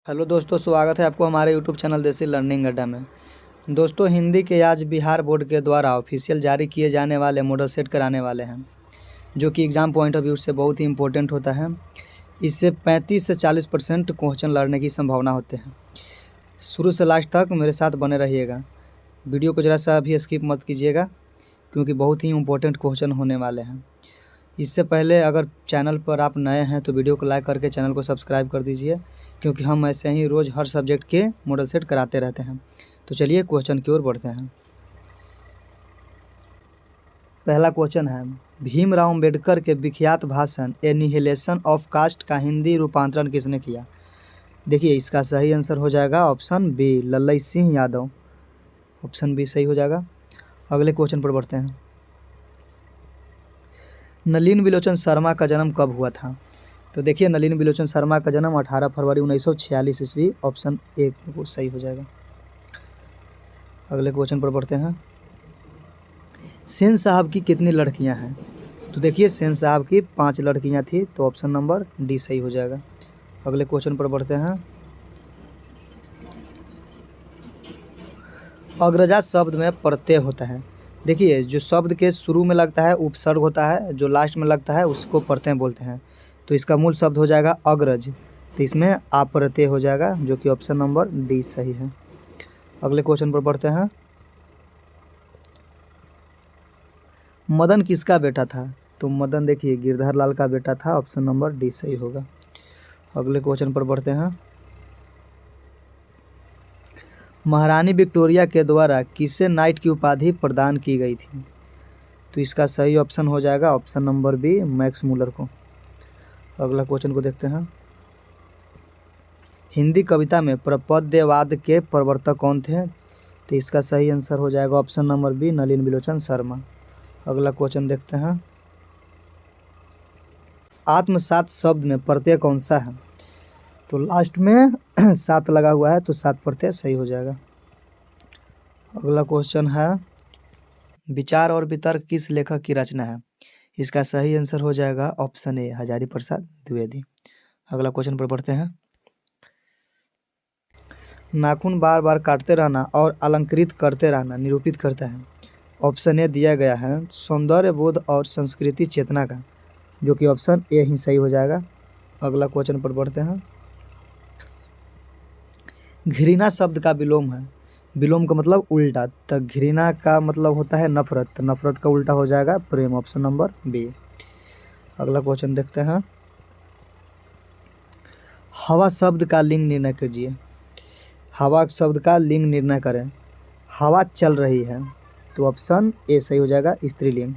Hello दोस्तों, स्वागत है आपको हमारे यूट्यूब चैनल देसी लर्निंग अड्डा में। दोस्तों, हिंदी के आज बिहार बोर्ड के द्वारा ऑफिशियल जारी किए जाने वाले मॉडल सेट कराने वाले हैं, जो कि एग्ज़ाम पॉइंट ऑफ व्यू से बहुत ही इंपॉर्टेंट होता है। इससे 35 से 40% क्वेश्चन लड़ने की संभावना होते हैं। शुरू से लास्ट तक मेरे साथ बने रहिएगा। वीडियो को ज़रा सा भी स्किप मत कीजिएगा, क्योंकि बहुत ही इंपॉर्टेंट क्वेश्चन होने वाले हैं। इससे पहले अगर चैनल पर आप नए हैं तो वीडियो को लाइक करके चैनल को सब्सक्राइब कर दीजिए, क्योंकि हम ऐसे ही रोज़ हर सब्जेक्ट के मॉडल सेट कराते रहते हैं। तो चलिए क्वेश्चन की ओर बढ़ते हैं। पहला क्वेश्चन है, भीमराव अंबेडकर के विख्यात भाषण एनिहिलेशन ऑफ कास्ट का हिंदी रूपांतरण किसने किया? देखिए, इसका सही आंसर हो जाएगा option B, Lallai Singh Yadav. Option B सही हो जाएगा। अगले क्वेश्चन पर बढ़ते हैं। नलिन विलोचन शर्मा का जन्म कब हुआ था? तो देखिए, नलिन विलोचन शर्मा का जन्म 18 फरवरी 1946 ईस्वी। ऑप्शन ए वो सही हो जाएगा। अगले क्वेश्चन पर बढ़ते हैं। सेन साहब की कितनी लड़कियां हैं? तो देखिए, सेन साहब की 5 लड़कियां थी, तो ऑप्शन नंबर डी सही हो जाएगा। अगले क्वेश्चन पर बढ़ते हैं। अग्रजा शब्द में प्रत्यय होता है। देखिए, जो शब्द के शुरू में लगता है उपसर्ग होता है, जो लास्ट में लगता है उसको प्रत्यय बोलते हैं। तो इसका मूल शब्द हो जाएगा अग्रज, तो इसमें अप्रत्यय हो जाएगा, जो कि ऑप्शन नंबर डी सही है। अगले क्वेश्चन पर बढ़ते हैं। मदन किसका बेटा था? तो मदन देखिए गिरधर लाल का बेटा था। ऑप्शन नंबर डी सही होगा। अगले क्वेश्चन पर बढ़ते हैं। महारानी विक्टोरिया के द्वारा किसे नाइट की उपाधि प्रदान की गई थी? तो इसका सही ऑप्शन हो जाएगा option number B, Max Muller को। अगला क्वेश्चन को देखते हैं। हिंदी कविता में प्रपद्यवाद के प्रवर्तक कौन थे? तो इसका सही आंसर हो जाएगा option number B, Nalin विलोचन Sharma. अगला क्वेश्चन देखते हैं। आत्मसात शब्द में प्रत्यय कौन सा है? तो लास्ट में सात लगा हुआ है, तो सात प्रत्यय सही हो जाएगा। अगला क्वेश्चन है, विचार और वितर्क किस लेखक की रचना है? इसका सही आंसर हो जाएगा ऑप्शन ए, हजारी प्रसाद द्विवेदी। अगला क्वेश्चन पर बढ़ते हैं। नाखून बार बार काटते रहना और अलंकृत करते रहना निरूपित करता है। ऑप्शन ए दिया गया है सौंदर्य बोध और संस्कृति चेतना का, जो कि ऑप्शन ए ही सही हो जाएगा। अगला क्वेश्चन पर बढ़ते हैं। घृणा शब्द का विलोम है। विलोम का मतलब उल्टा, तो घृणा का मतलब होता है नफरत, तो नफरत का उल्टा हो जाएगा प्रेम। Option number B. अगला क्वेश्चन देखते हैं। हवा शब्द का लिंग निर्णय कीजिए। हवा शब्द का लिंग निर्णय करें। हवा चल रही है, तो ऑप्शन ए सही हो जाएगा, स्त्रीलिंग।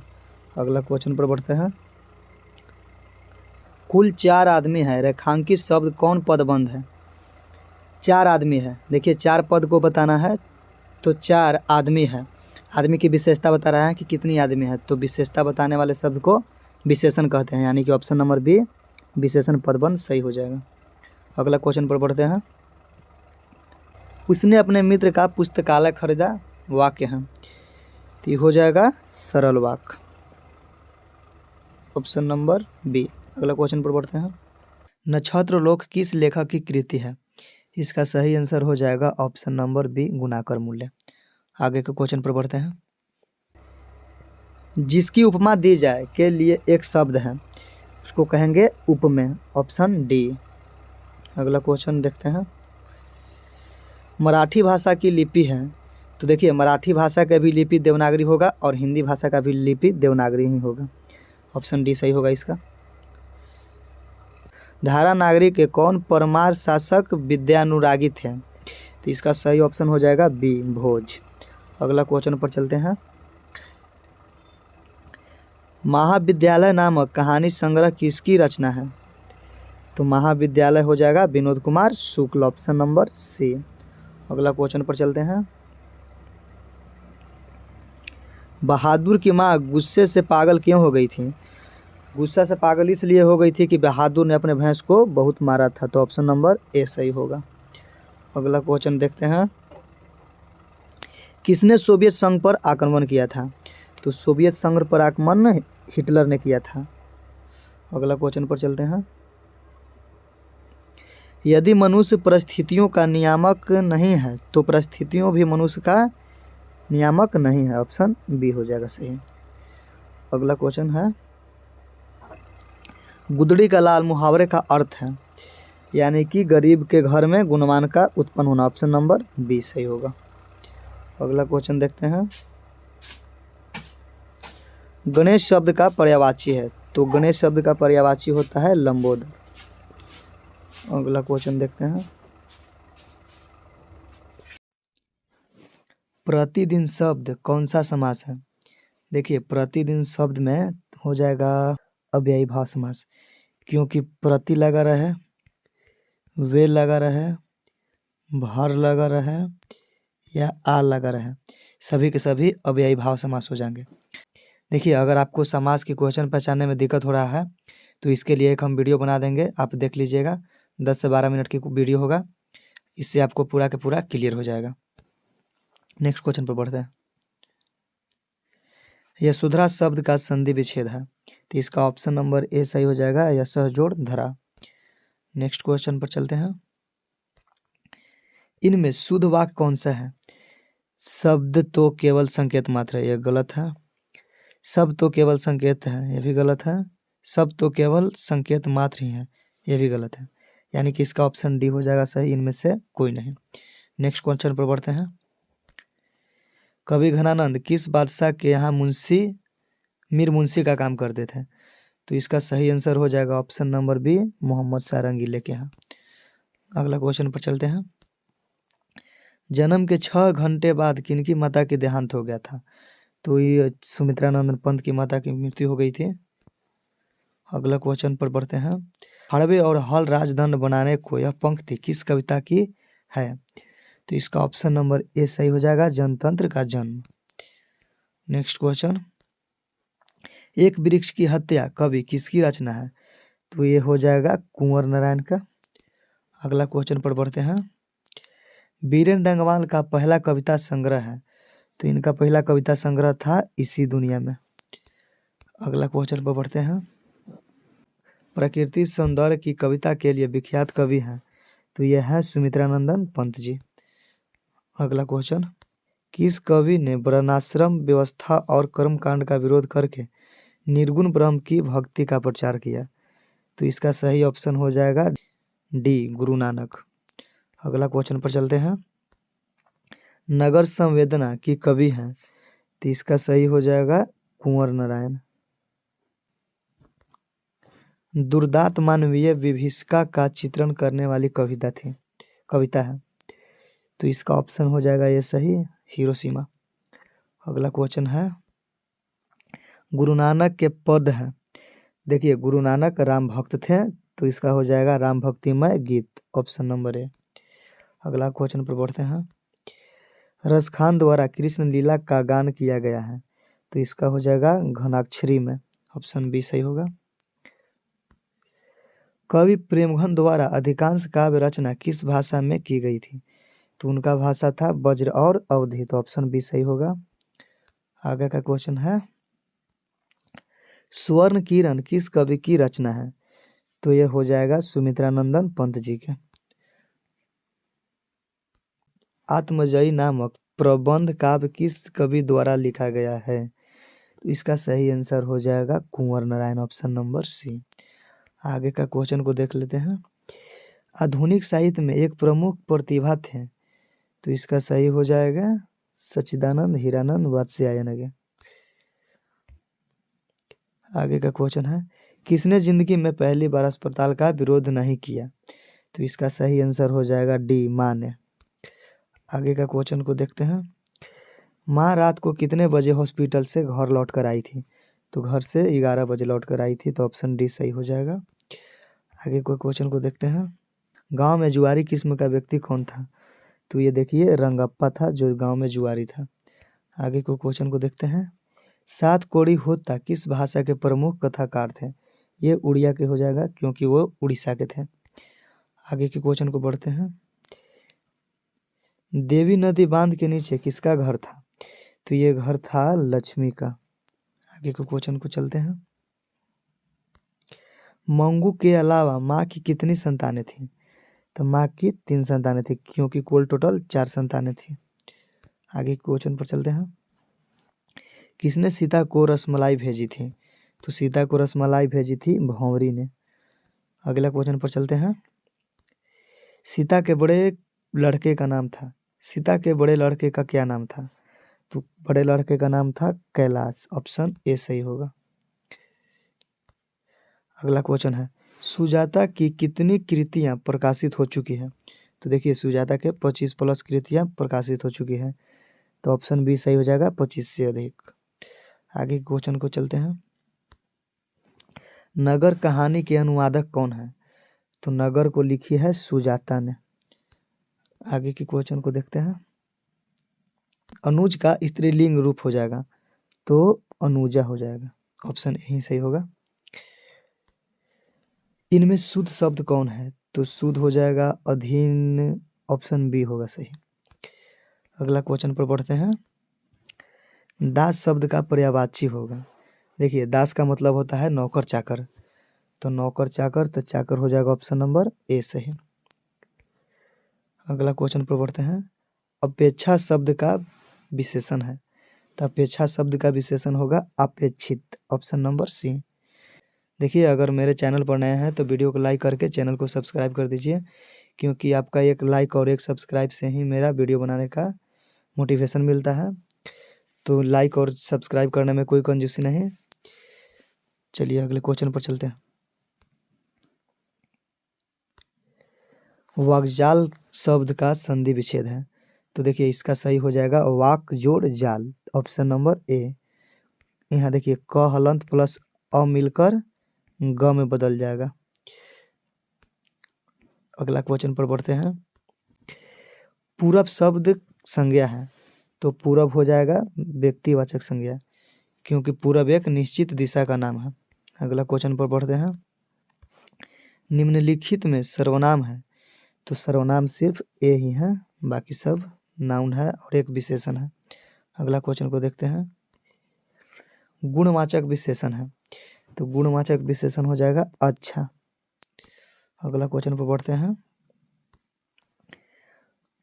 अगला क्वेश्चन पर बढ़ते हैं। कुल 4 आदमी है, रेखांकित शब्द कौन पदबंध है? 4 आदमी है। देखिए, 4 पद को बताना है, तो 4 आदमी है। आदमी की विशेषता बता रहा है कि कितनी आदमी है, तो विशेषता बताने वाले शब्द को विशेषण कहते हैं, यानी कि ऑप्शन नंबर बी, विशेषण पदबंध सही हो जाएगा। अगला क्वेश्चन पर बढ़ते हैं। उसने अपने मित्र का पुस्तकालय खरीदा, वाक्य है, तो ये हो जाएगा सरल वाक्य, ऑप्शन नंबर बी। अगला क्वेश्चन पर बढ़ते हैं। नक्षत्र लोक किस लेखक की कृति है? इसका सही आंसर हो जाएगा ऑप्शन नंबर बी, गुणाकर मूल्य। आगे के क्वेश्चन पर बढ़ते हैं। जिसकी उपमा दी जाए के लिए एक शब्द है, उसको कहेंगे उपमेय। Option D. अगला क्वेश्चन देखते हैं। मराठी भाषा की लिपि है, तो देखिए मराठी भाषा का भी लिपि देवनागरी होगा और हिंदी भाषा का भी लिपि देवनागरी ही होगा। ऑप्शन डी सही होगा इसका। धारा नागरी के कौन परमार शासक विद्यानुरागी थे? तो इसका सही ऑप्शन हो जाएगा बी, भोज। अगला क्वेश्चन पर चलते हैं। महाविद्यालय नामक कहानी संग्रह किसकी रचना है? तो महाविद्यालय हो जाएगा Vinod Kumar Shukla. Option number C. अगला क्वेश्चन पर चलते हैं। बहादुर की माँ गुस्से से पागल क्यों हो गई थी? गुस्सा से पागल इसलिए हो गई थी कि बहादुर ने अपने भैंस को बहुत मारा था, तो ऑप्शन नंबर ए सही होगा। अगला क्वेश्चन देखते हैं। किसने सोवियत संघ पर आक्रमण किया था? तो सोवियत संघ पर आक्रमण हिटलर ने किया था। अगला क्वेश्चन पर चलते हैं। यदि मनुष्य परिस्थितियों का नियामक नहीं है तो परिस्थितियों भी मनुष्य का नियामक नहीं है। ऑप्शन बी हो जाएगा सही। अगला क्वेश्चन है, गुदड़ी का लाल मुहावरे का अर्थ है, यानी कि गरीब के घर में गुणवान का उत्पन्न होना। ऑप्शन नंबर बी सही होगा। अगला क्वेश्चन देखते हैं, गणेश शब्द का पर्यायवाची है, तो गणेश शब्द का पर्यायवाची होता है लंबोदर। अगला क्वेश्चन देखते हैं, प्रतिदिन शब्द कौन सा समास है। देखिए प्रतिदिन शब्द में हो जाएगा अव्ययी भाव समास, क्योंकि प्रति लगा रहे, वे लगा रहे, भर लगा रहे या आ लगा रहे, सभी के सभी अव्ययी भाव समास हो जाएंगे। देखिए अगर आपको समास की क्वेश्चन पहचानने में दिक्कत हो रहा है तो इसके लिए एक हम वीडियो बना देंगे, आप देख लीजिएगा। 10 से 12 मिनट की वीडियो होगा, इससे आपको पूरा का पूरा क्लियर हो जाएगा। नेक्स्ट क्वेश्चन पर बढ़ते हैं, यह सुधरा शब्द का संधि विच्छेद है, तो इसका ऑप्शन नंबर ए सही हो जाएगा, या सहजोड़ धरा। नेक्स्ट क्वेश्चन पर चलते हैं, इनमें शुद्ध वाक्य कौन सा है। शब्द तो केवल संकेत मात्र है, यह गलत है। सब तो केवल संकेत है, यह भी गलत है। सब तो केवल संकेत मात्र ही है, यह भी गलत है। यानी कि इसका ऑप्शन डी हो जाएगा सही, इनमें से कोई नहीं। नेक्स्ट क्वेश्चन पर बढ़ते हैं, कवि घनानंद किस बादशाह के यहाँ मीर मुंशी का काम करते थे, तो इसका सही आंसर हो जाएगा ऑप्शन नंबर बी, मोहम्मद सारंगीले के यहाँ। अगला क्वेश्चन पर चलते हैं, जन्म के 6 घंटे बाद किनकी माता की देहांत हो गया था, तो ये सुमित्रानंद पंत की माता की मृत्यु हो गई थी। अगला क्वेश्चन पर बढ़ते हैं, हड़बे और हल राजदंड बनाने को यह पंक्ति किस कविता की है, तो इसका ऑप्शन नंबर ए सही हो जाएगा, जनतंत्र का जन्म। नेक्स्ट क्वेश्चन, एक वृक्ष की हत्या कवि किसकी रचना है, तो ये हो जाएगा कुंवर नारायण का। अगला क्वेश्चन पर बढ़ते हैं, बीरेन डंगवाल का पहला कविता संग्रह है, तो इनका पहला कविता संग्रह था इसी दुनिया में। अगला क्वेश्चन पर बढ़ते हैं, प्रकृति सौंदर्य की कविता के लिए विख्यात कवि हैं, तो यह है सुमित्रानंदन पंत जी। अगला क्वेश्चन, किस कवि ने वर्णाश्रम व्यवस्था और कर्मकांड का विरोध करके निर्गुण ब्रह्म की भक्ति का प्रचार किया, तो इसका सही ऑप्शन हो जाएगा डी, गुरु नानक। अगला क्वेश्चन पर चलते हैं, नगर संवेदना की कवि हैं, तो इसका सही हो जाएगा कुंवर नारायण। दुर्दांत मानवीय विभीषिका का चित्रण करने वाली कविता है, तो इसका ऑप्शन हो जाएगा ये सही, हिरोशिमा। अगला क्वेश्चन है, गुरु नानक के पद हैं, देखिए गुरु नानक राम भक्त थे, तो इसका हो जाएगा राम भक्तिमय गीत, ऑप्शन नंबर ए। अगला क्वेश्चन पर बढ़ते हैं, रसखान द्वारा कृष्ण लीला का गान किया गया है, तो इसका हो जाएगा घनाक्षरी में, ऑप्शन बी सही होगा। कवि प्रेमघन द्वारा अधिकांश काव्य रचना किस भाषा में की गई थी, तो उनका भाषा था ब्रज और अवधी, तो ऑप्शन बी सही होगा। आगे का क्वेश्चन है, स्वर्ण किरण किस कवि की रचना है, तो यह हो जाएगा सुमित्रानंदन पंत जी के। आत्मजयी नामक प्रबंध काव्य किस कवि द्वारा लिखा गया है, तो इसका सही आंसर हो जाएगा कुंवर नारायण, ऑप्शन नंबर सी। आगे का क्वेश्चन को देख लेते हैं, आधुनिक साहित्य में एक प्रमुख प्रतिभा थे, तो इसका सही हो जाएगा सच्चिदानंद हीरानंद वात्स्यायन। आगे का क्वेश्चन है, किसने जिंदगी में पहली बार अस्पताल का विरोध नहीं किया, तो इसका सही आंसर हो जाएगा डी, माँ ने। आगे का क्वेश्चन को देखते हैं, माँ रात को कितने बजे हॉस्पिटल से घर लौट कर आई थी, तो घर से 11 बजे लौट कर आई थी, तो ऑप्शन डी सही हो जाएगा। आगे को क्वेश्चन को देखते हैं, गांव में जुआरी किस्म का व्यक्ति कौन था, तो ये देखिए रंगप्पा था जो गांव में जुआरी था। आगे को क्वेश्चन को देखते हैं, सात कोड़ी होता किस भाषा के प्रमुख कथाकार थे, ये उड़िया के हो जाएगा क्योंकि वो उड़ीसा के थे। आगे के क्वेश्चन को बढ़ते हैं, देवी नदी बांध के नीचे किसका घर था, तो ये घर था लक्ष्मी का। आगे के क्वेश्चन को चलते हैं, मंगू के अलावा माँ की कितनी संतानें थीं, तो माँ की 3 संतानें थी, क्योंकि कुल टोटल 4 संतानें थी। आगे क्वेश्चन पर चलते हैं। किसने सीता को रसमलाई भेजी थी? तो सीता को रसमलाई भेजी थी भंवरी ने। अगला क्वेश्चन पर चलते हैं। सीता के बड़े लड़के का नाम था। सीता के बड़े लड़के का क्या नाम था? तो बड़े लड़के का नाम था कैलाश। ऑप्शन ए सही होगा। अगला क्वेश्चन है, सुजाता की कितनी कृतियां प्रकाशित हो चुकी हैं? तो देखिए, सुजाता के 25+ कृतियां प्रकाशित हो चुकी हैं। तो ऑप्शन बी सही हो जाएगा, 25 से अधिक। आगे क्वेश्चन को चलते हैं। नगर कहानी के अनुवादक कौन है? तो नगर को लिखी है सुजाता ने। आगे के क्वेश्चन को देखते हैं। अनुज का स्त्रीलिंग रूप हो जाएगा, तो अनुजा हो जाएगा। ऑप्शन ए ही सही होगा। इनमें शुद्ध शब्द कौन है? तो शुद्ध हो जाएगा अधीन। ऑप्शन बी होगा सही। अगला क्वेश्चन पर बढ़ते हैं। दास शब्द का पर्यायवाची होगा। देखिए, दास का मतलब होता है नौकर चाकर, तो नौकर चाकर, तो चाकर हो जाएगा ऑप्शन नंबर ए सही। अगला क्वेश्चन पर बढ़ते हैं। अपेक्षा शब्द का विशेषण है, तो अपेक्षा शब्द का विशेषण होगा अपेक्षित। Option number C. देखिए, अगर मेरे चैनल पर नए हैं तो वीडियो को लाइक करके चैनल को सब्सक्राइब कर दीजिए, क्योंकि आपका एक लाइक और एक सब्सक्राइब से ही मेरा वीडियो बनाने का मोटिवेशन मिलता है। तो लाइक और सब्सक्राइब करने में कोई कंजूसी नहीं। चलिए अगले क्वेश्चन पर चलते हैं। वाकजाल शब्द का संधि विच्छेद है। तो देखिए, इसका सही हो जाएगा वाक जोड़ जाल। Option number A. यहाँ देखिए, क हलंत प्लस अ मिलकर ग में बदल जाएगा। अगला क्वेश्चन पर बढ़ते हैं। पूरब शब्द संज्ञा है, तो पूरब हो जाएगा व्यक्तिवाचक संज्ञा, क्योंकि पूरब एक निश्चित दिशा का नाम है। अगला क्वेश्चन पर बढ़ते हैं। निम्नलिखित में सर्वनाम है, तो सर्वनाम सिर्फ ए ही है, बाकी सब नाउन है और एक विशेषण है। अगला क्वेश्चन को देखते हैं। गुणवाचक विशेषण है, तो गुणवाचक विशेषण हो जाएगा अच्छा। अगला क्वेश्चन पर बढ़ते हैं।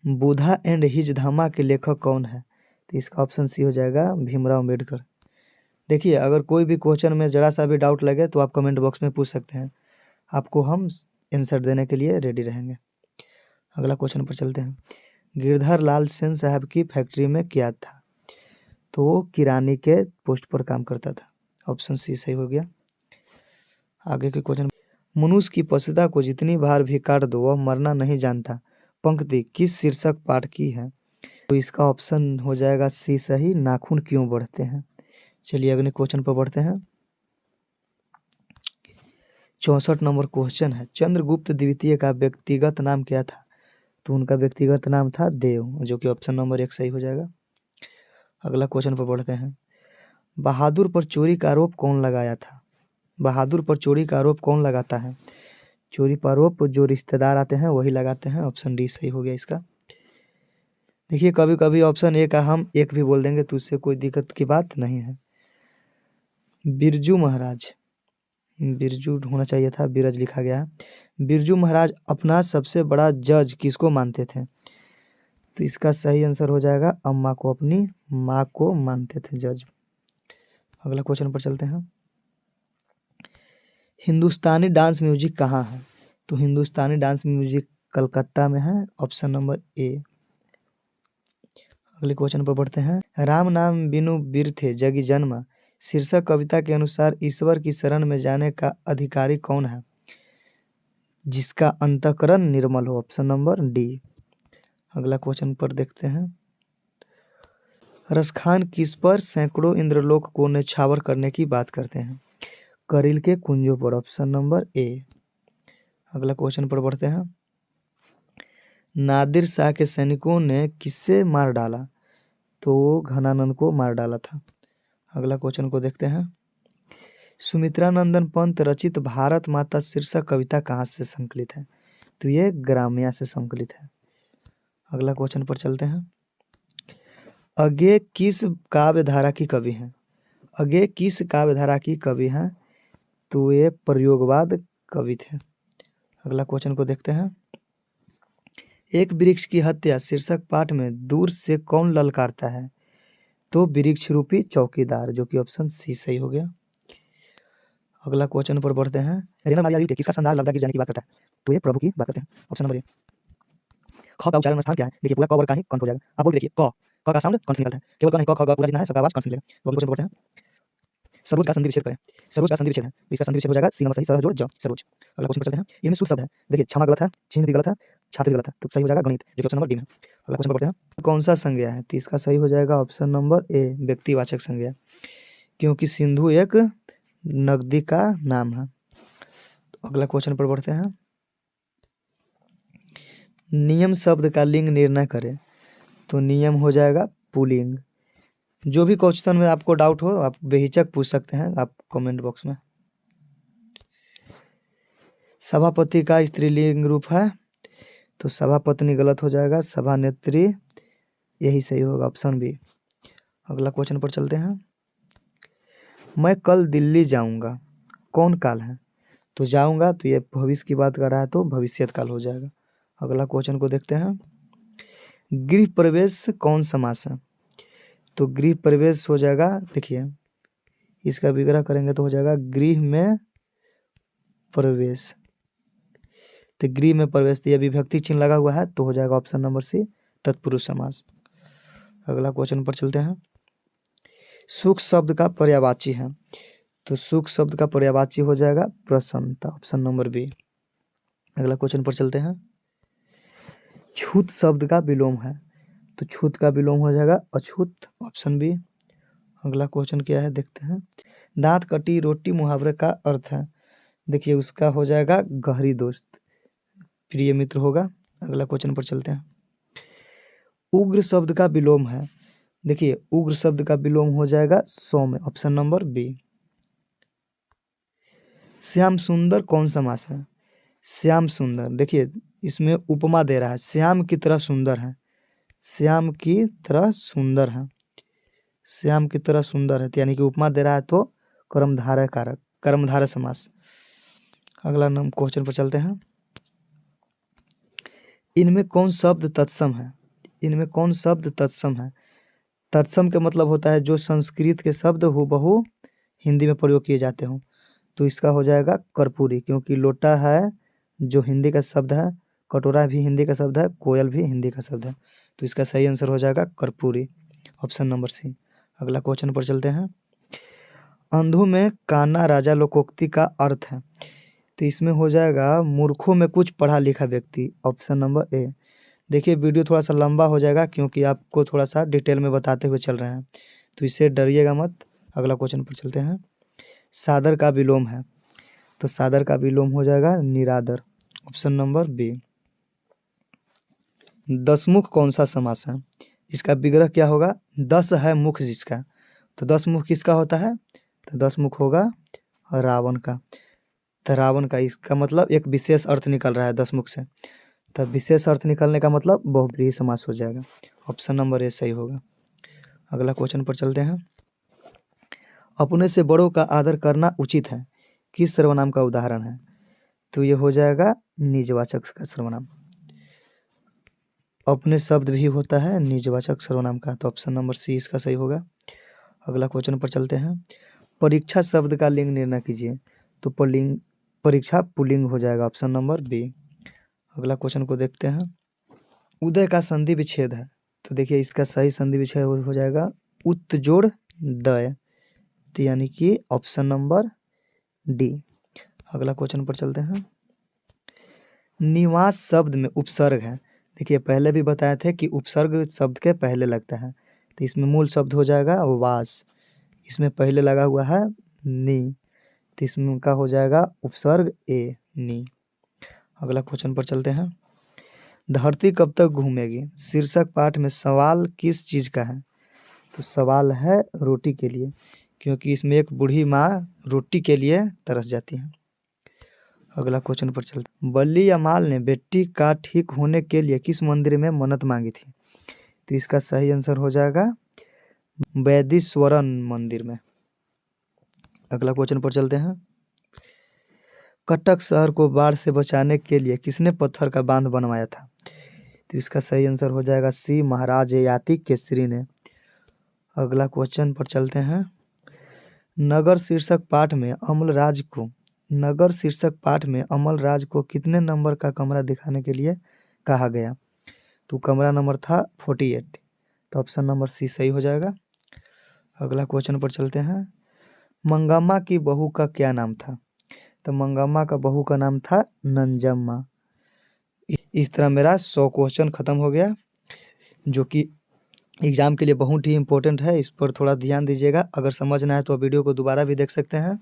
बुधा एंड हिज धामा के लेखक कौन है? तो इसका ऑप्शन सी हो जाएगा भीमराव अम्बेडकर। देखिए, अगर कोई भी क्वेश्चन में जरा सा भी डाउट लगे तो आप कमेंट बॉक्स में पूछ सकते हैं, आपको हम आंसर देने के लिए रेडी रहेंगे। अगला क्वेश्चन पर चलते हैं। गिरधर लाल सेन साहब की फैक्ट्री में क्या था? तो वो किरानी के पोस्ट पर काम करता था। ऑप्शन सी सही हो गया। आगे के क्वेश्चन। मनुष्य की पशुता को जितनी बार भी काट दो वह मरना नहीं जानता, पंक्ति किस शीर्षक पाठ की है? तो इसका ऑप्शन हो जाएगा सी सही, नाखून क्यों बढ़ते हैं। चलिए अगले क्वेश्चन पर बढ़ते हैं। 64 नंबर क्वेश्चन है। चंद्रगुप्त द्वितीय का व्यक्तिगत नाम क्या था? तो उनका व्यक्तिगत नाम था देव, जो कि ऑप्शन नंबर 1 सही हो जाएगा। अगला क्वेश्चन पर बढ़ते हैं। बहादुर पर चोरी का आरोप कौन लगाया था? बहादुर पर चोरी का आरोप कौन लगाता है? चोरी पर आरोप जो रिश्तेदार आते हैं वही लगाते हैं। ऑप्शन डी सही हो गया इसका। देखिए, कभी कभी ऑप्शन ए का हम एक भी बोल देंगे तो उससे कोई दिक्कत की बात नहीं है। बिरजू महाराज, बिरजू होना चाहिए था, बीरज लिखा गया है। बिरजू महाराज अपना सबसे बड़ा जज किसको मानते थे? तो इसका सही आंसर हो जाएगा अम्मा को, अपनी माँ को मानते थे जज। अगला क्वेश्चन पर चलते हैं। हिंदुस्तानी डांस म्यूजिक कहाँ है? तो हिंदुस्तानी डांस म्यूजिक कलकत्ता में है। Option number A. अगले क्वेश्चन पर बढ़ते हैं। राम नाम बिनु बिरथे जगी जन्म शीर्षक कविता के अनुसार ईश्वर की शरण में जाने का अधिकारी कौन है जिसका अंतःकरण निर्मल हो? Option number D. अगला क्वेश्चन पर देखते हैं। रसखान किस पर सैकड़ों इंद्रलोक को न्यौछावर करने की बात करते हैं? करील के कुंजों पर। Option number A. अगला क्वेश्चन पर बढ़ते हैं। नादिर शाह के सैनिकों ने किससे मार डाला? तो घनानंद को मार डाला था। अगला क्वेश्चन को देखते हैं। सुमित्रा नंदन पंत रचित भारत माता शीर्षक कविता कहाँ से संकलित है? तो ये ग्राम्या से संकलित है। अगला क्वेश्चन पर चलते हैं। अज्ञे किस काव्य धारा की कवि हैं? अज्ञे किस काव्य धारा की कवि हैं? तो ये प्रयोगवाद कवि थे। अगला क्वेश्चन को देखते हैं। एक वृक्ष की हत्या शीर्षक पाठ में दूर से कौन ललकारता है? तो वृक्ष रूपी चौकीदार, जो कि ऑप्शन सी सही हो गया। अगला क्वेश्चन पर बढ़ते हैं। रीना मारिया के किसका संदार लगदा गिर जाने की बात करता है? तो ये प्रभु की बात करते हैं। Option number A. ख का उच्चारण स्थान क्या है? देखिए पूरा क और का ही कंठ हो जाएगा। आप बोल देखिए क का साउंड कंठ से निकलता है। केवल क नहीं, क ख ग पूरा जितना है सबका आवाज कंठ से निकलेगा। तो क्वेश्चन पढ़ते हैं। सरोज का संधि विच्छेद करें। सरोज का संधि विच्छेद है, तो इसका संधि विच्छेद हो जाएगा सी नंबर सही, सर जोड़ ज सरोज। अगला क्वेश्चन पर चलते हैं। इनमें सूत्र शब्द है, देखिए क्षमा गलत है, चिन्ह भी गलत है, छात्र भी गलत है, तो सही हो जाएगा गणित, जो कि ऑप्शन नंबर डी में। अगला क्वेश्चन पढ़ते हैं। कौन सा संज्ञा है? तो इसका सही हो जाएगा ऑप्शन नंबर ए, व्यक्तिवाचक संज्ञा, क्योंकि सिंधु एक नगदी का नाम है। तो अगला क्वेश्चन पर बढ़ते हैं। नियम शब्द का लिंग निर्णय करें। तो नियम हो जाएगा पुल्लिंग। जो भी क्वेश्चन में आपको डाउट हो आप बेहिचक पूछ सकते हैं आप कमेंट बॉक्स में। सभापति का स्त्रीलिंग रूप है, तो सभापत्नी गलत हो जाएगा, सभानेत्री यही सही होगा, ऑप्शन बी। अगला क्वेश्चन पर चलते हैं। मैं कल दिल्ली जाऊंगा, कौन काल है? तो जाऊंगा तो ये भविष्य की बात कर रहा है, तो भविष्यत काल हो जाएगा। अगला क्वेश्चन को देखते हैं। गृह प्रवेश कौन समास है? तो गृह प्रवेश हो जाएगा, देखिए इसका विग्रह करेंगे तो हो जाएगा गृह में प्रवेश। तो गृह में प्रवेश, तो ये विभक्ति चिन्ह लगा हुआ है, तो हो जाएगा ऑप्शन नंबर सी, तत्पुरुष समास। अगला क्वेश्चन पर चलते हैं। सुख शब्द का पर्यायवाची है, तो सुख शब्द का पर्यायवाची हो जाएगा प्रसन्नता, ऑप्शन नंबर बी। अगला क्वेश्चन पर चलते हैं। छूत शब्द का विलोम है, तो छूत का विलोम हो जाएगा अछूत, ऑप्शन बी। अगला क्वेश्चन क्या है देखते हैं। दांत कटी रोटी मुहावरे का अर्थ है, देखिए उसका हो जाएगा गहरी दोस्त, प्रिय मित्र होगा। अगला क्वेश्चन पर चलते हैं। उग्र शब्द का विलोम है, देखिए उग्र शब्द का विलोम हो जाएगा सौम्य, ऑप्शन नंबर बी। श्याम सुंदर कौन समास है? श्याम सुंदर, देखिए इसमें उपमा दे रहा है, श्याम की तरह सुंदर है, श्याम की तरह सुंदर है, श्याम की तरह सुंदर है, तो यानी कि उपमा दे रहा है, तो कर्मधारय कारक, कर्मधारय समास। अगला क्वेश्चन पर चलते हैं। इनमें कौन शब्द तत्सम है? इनमें कौन शब्द तत्सम है? तत्सम का मतलब होता है जो संस्कृत के शब्द हूबहू हिंदी में प्रयोग किए जाते हों, तो इसका हो जाएगा कर्पूरी, क्योंकि लोटा है जो हिंदी का शब्द है, कटोरा भी हिंदी का शब्द है, कोयल भी हिंदी का शब्द है, तो इसका सही आंसर हो जाएगा कर्पूरी, ऑप्शन नंबर सी। अगला क्वेश्चन पर चलते हैं। अंधों में काना राजा लोकोक्ति का अर्थ है, तो इसमें हो जाएगा मूर्खों में कुछ पढ़ा लिखा व्यक्ति, ऑप्शन नंबर ए। देखिए वीडियो थोड़ा सा लंबा हो जाएगा क्योंकि आपको थोड़ा सा डिटेल में बताते हुए चल रहे हैं, तो इससे डरिएगा मत। अगला क्वेश्चन पर चलते हैं। सादर का विलोम है, तो सादर का विलोम हो जाएगा निरादर, ऑप्शन नंबर बी। दसमुख कौन सा समास है? इसका विग्रह क्या होगा? दस है मुख जिसका, तो दस मुख किसका होता है? तो दस मुख होगा रावण का, तो रावण का, इसका मतलब एक विशेष अर्थ निकल रहा है दस मुख से, तब विशेष अर्थ निकलने का मतलब बहुब्रीहि समास हो जाएगा, ऑप्शन नंबर ए सही होगा। अगला क्वेश्चन पर चलते हैं। अपने से बड़ों का आदर करना उचित है, किस सर्वनाम का उदाहरण है? तो ये हो जाएगा निजवाचक का सर्वनाम। अपने शब्द भी होता है निजवाचक सर्वनाम का, तो ऑप्शन नंबर सी इसका सही होगा। अगला क्वेश्चन पर चलते हैं। परीक्षा शब्द का लिंग निर्णय कीजिए, तो पुल्लिंग, परीक्षा पुल्लिंग हो जाएगा, ऑप्शन नंबर बी। अगला क्वेश्चन को देखते हैं। उदय का संधि विच्छेद है, तो देखिए इसका सही संधि विच्छेद हो जाएगा उत जोड़ दय, तो यानी कि ऑप्शन नंबर डी। अगला क्वेश्चन पर चलते हैं। निवास शब्द में उपसर्ग है, देखिए पहले भी बताए थे कि उपसर्ग शब्द के पहले लगता है, तो इसमें मूल शब्द हो जाएगा वास, इसमें पहले लगा हुआ है नी, तो इसमें का हो जाएगा उपसर्ग ए नी। अगला क्वेश्चन पर चलते हैं। धरती कब तक घूमेगी शीर्षक पाठ में सवाल किस चीज़ का है? तो सवाल है रोटी के लिए, क्योंकि इसमें एक बूढ़ी माँ रोटी के लिए तरस जाती है। अगला क्वेश्चन पर चलते। बल्ली या माल ने बेटी का ठीक होने के लिए किस मंदिर में मन्नत मांगी थी? तो इसका सही आंसर हो जाएगा वैदीश्वरन मंदिर में। अगला क्वेश्चन पर चलते हैं। कटक शहर को बाढ़ से बचाने के लिए किसने पत्थर का बांध बनवाया था? तो इसका सही आंसर हो जाएगा सी, महाराज ययाति केसरी ने। अगला क्वेश्चन पर चलते हैं। नगर शीर्षक पाठ में अमल राज को कितने नंबर का कमरा दिखाने के लिए कहा गया? तो कमरा नंबर था 48, तो ऑप्शन नंबर सी सही हो जाएगा। अगला क्वेश्चन पर चलते हैं। मंगम्मा की बहू का क्या नाम था? तो मंगम्मा का बहू का नाम था नंजम्मा। इस तरह मेरा 100 क्वेश्चन खत्म हो गया, जो कि एग्जाम के लिए बहुत ही इंपॉर्टेंट है। इस पर थोड़ा ध्यान दीजिएगा। अगर समझ ना आए तो वीडियो को दोबारा भी देख सकते हैं